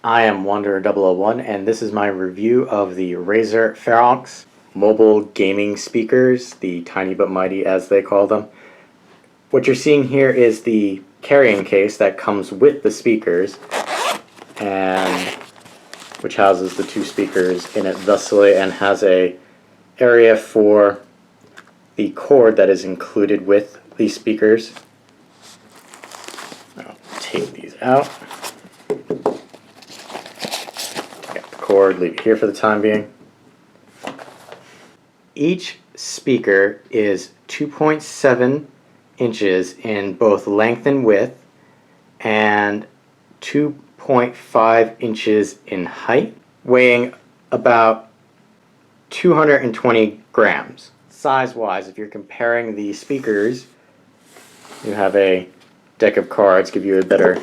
I am Wanderer001 and this is my review of the Razer Ferox mobile gaming speakers, the tiny but mighty as they call them. What you're seeing here is the carrying case that comes with the speakers, and which houses the two speakers in it thusly and has a area for the cord that is included with these speakers. I'll take these out. Cord, leave it here for the time being. Each speaker is 2.7 inches in both length and width and 2.5 inches in height, weighing about 220 grams. Size-wise, if you're comparing the speakers, you have a deck of cards, give you a better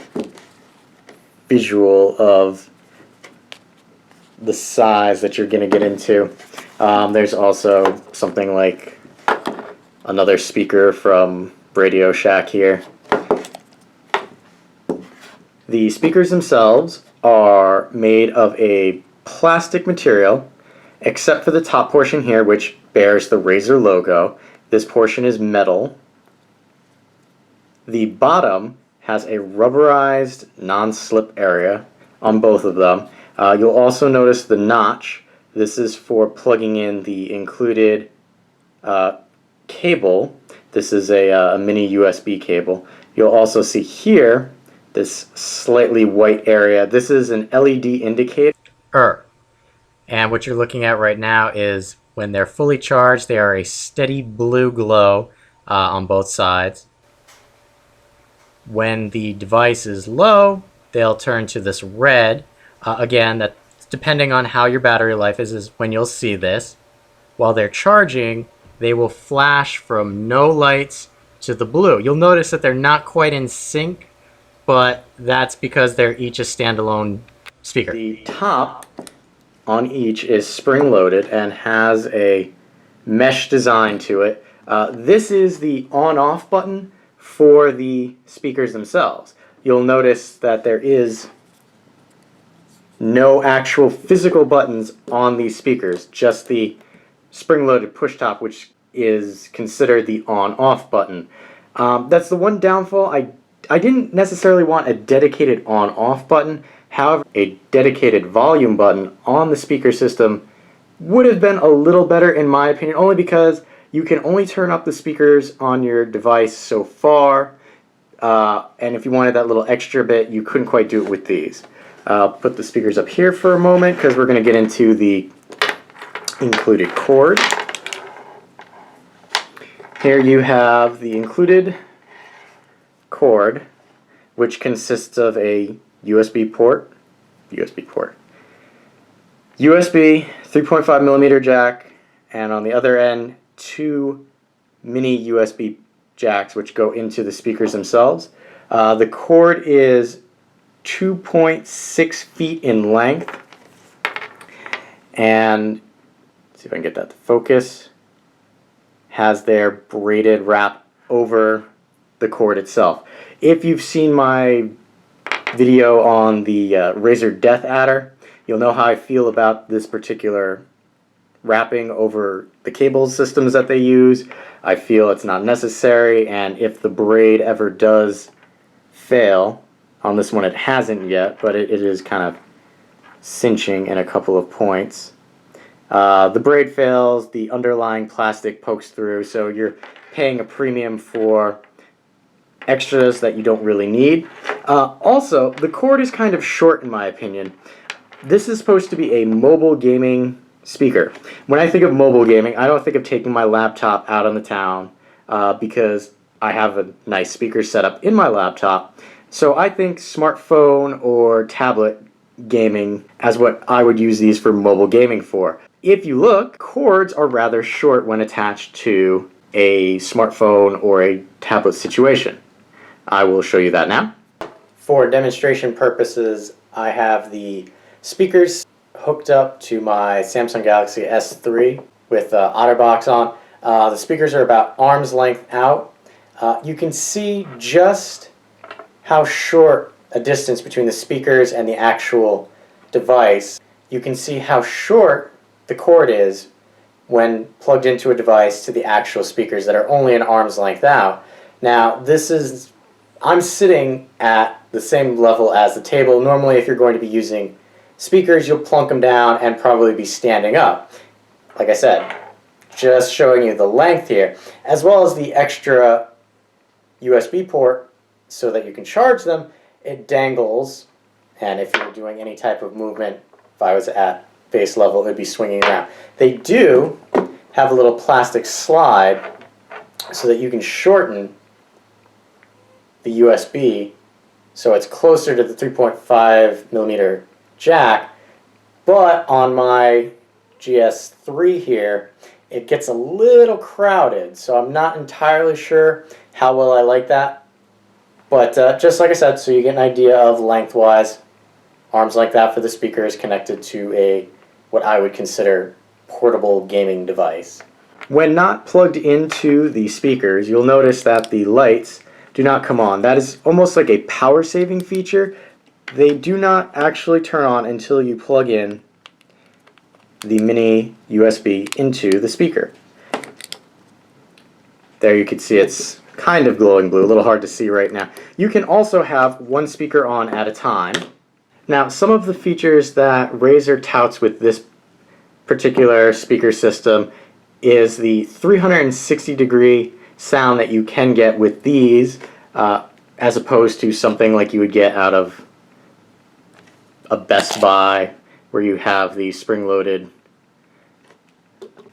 visual of the size that you're going to get into. There's also something like another speaker from Radio Shack here. The speakers themselves are made of a plastic material, except for the top portion here, which bears the Razer logo. This portion is metal. The bottom has a rubberized non-slip area on both of them. You'll also notice the notch. This is for plugging in the included cable. This is a mini USB cable. You'll also see here this slightly white area. This is an LED indicator. And what you're looking at right now is when they're fully charged, they are a steady blue glow on both sides. When the device is low, they'll turn to this red. Again, that's depending on how your battery life is when you'll see this. While they're charging, they will flash from no lights to the blue. You'll notice that they're not quite in sync, but that's because they're each a standalone speaker. The top on each is spring-loaded and has a mesh design to it. This is the on-off button for the speakers themselves. You'll notice that there is no actual physical buttons on these speakers, just the spring-loaded push top, which is considered the on-off button. That's the one downfall. I didn't necessarily want a dedicated on-off button. However, a dedicated volume button on the speaker system would have been a little better in my opinion, only because you can only turn up the speakers on your device so far, and if you wanted that little extra bit, you couldn't quite do it with these. I'll put the speakers up here for a moment because we're going to get into the included cord. Here you have the included cord, which consists of a USB 3.5mm jack, and on the other end, two mini USB jacks which go into the speakers themselves. The cord is 2.6 feet in length, and let's see if I can get that to focus. Has their braided wrap over the cord itself. If you've seen my video on the Razer Death Adder, you'll know how I feel about this particular wrapping over the cable systems that they use. I feel it's not necessary, and if the braid ever does fail, on this one it hasn't yet, but it is kind of cinching in a couple of points. The braid fails, the underlying plastic pokes through, so you're paying a premium for extras that you don't really need. Also, the cord is kind of short in my opinion. This is supposed to be a mobile gaming speaker. When I think of mobile gaming, I don't think of taking my laptop out on the town because I have a nice speaker set up in my laptop. So I think smartphone or tablet gaming as what I would use these for mobile gaming for. If you look, cords are rather short when attached to a smartphone or a tablet situation. I will show you that now. For demonstration purposes, I have the speakers hooked up to my Samsung Galaxy S3 with OtterBox on. The speakers are about arm's length out. You can see just how short a distance between the speakers and the actual device, you can see how short the cord is when plugged into a device to the actual speakers that are only an arm's length out. Now, I'm sitting at the same level as the table. Normally, if you're going to be using speakers, you'll plunk them down and probably be standing up. Like I said, just showing you the length here, as well as the extra USB port so that you can charge them. It dangles, and if you're doing any type of movement, if I was at base level, it would be swinging around. They do have a little plastic slide so that you can shorten the USB so it's closer to the 3.5 millimeter jack, but on my GS3 here, it gets a little crowded, so I'm not entirely sure how well I like that. But just like I said, so you get an idea of lengthwise, arms like that for the speakers connected to what I would consider portable gaming device. When not plugged into the speakers, you'll notice that the lights do not come on. That is almost like a power saving feature. They do not actually turn on until you plug in the mini USB into the speaker. There you can see it's kind of glowing blue, a little hard to see right now. You can also have one speaker on at a time. Now, some of the features that Razer touts with this particular speaker system is the 360-degree sound that you can get with these, as opposed to something like you would get out of a Best Buy where you have the spring-loaded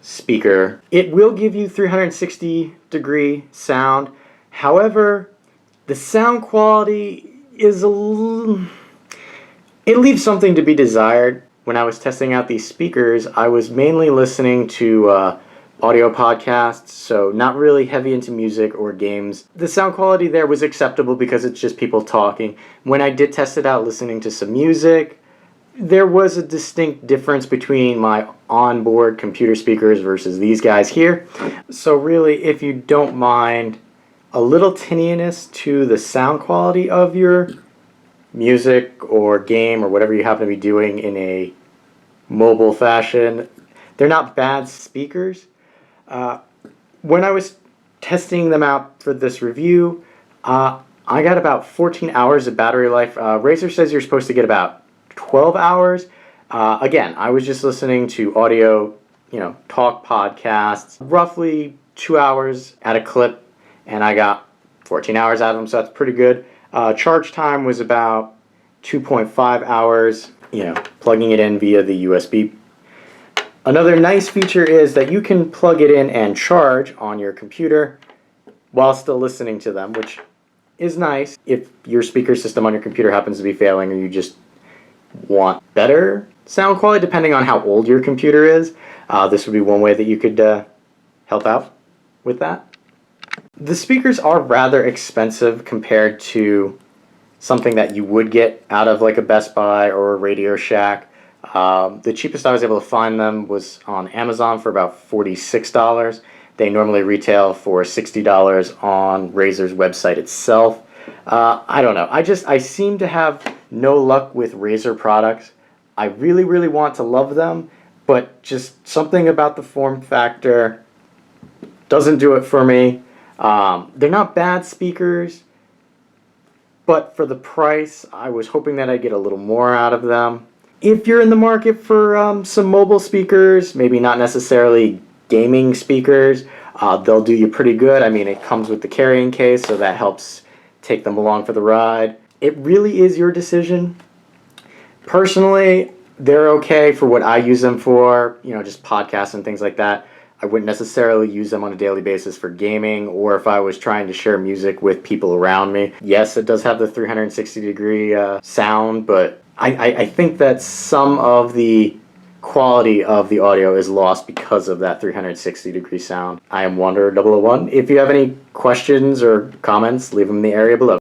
speaker. It will give you 360-degree sound. However, the sound quality is it leaves something to be desired. When I was testing out these speakers, I was mainly listening to audio podcasts, so not really heavy into music or games. The sound quality there was acceptable because it's just people talking. When I did test it out listening to some music, there was a distinct difference between my onboard computer speakers versus these guys here. So really, if you don't mind a little tinniness to the sound quality of your music or game or whatever you happen to be doing in a mobile fashion, they're not bad speakers. When I was testing them out for this review, I got about 14 hours of battery life. Razer says you're supposed to get about 12 hours. Again, I was just listening to audio, talk podcasts, roughly 2 hours at a clip, and I got 14 hours out of them, so that's pretty good. Charge time was about 2.5 hours, plugging it in via the USB. Another nice feature is that you can plug it in and charge on your computer while still listening to them, which is nice if your speaker system on your computer happens to be failing or you just want better sound quality, depending on how old your computer is. This would be one way that you could help out with that. The speakers are rather expensive compared to something that you would get out of like a Best Buy or a Radio Shack. The cheapest I was able to find them was on Amazon for about $46. They normally retail for $60 on Razer's website itself. I don't know. I seem to have no luck with Razer products. I really, really want to love them, but just something about the form factor doesn't do it for me. They're not bad speakers, but for the price, I was hoping that I'd get a little more out of them. If you're in the market for some mobile speakers, maybe not necessarily gaming speakers, they'll do you pretty good. I mean, it comes with the carrying case, so that helps take them along for the ride. It really is your decision. Personally, they're okay for what I use them for, just podcasts and things like that. I wouldn't necessarily use them on a daily basis for gaming or if I was trying to share music with people around me. Yes, it does have the 360-degree sound, but I think that some of the quality of the audio is lost because of that 360-degree sound. I am Wanderer 001. If you have any questions or comments, leave them in the area below.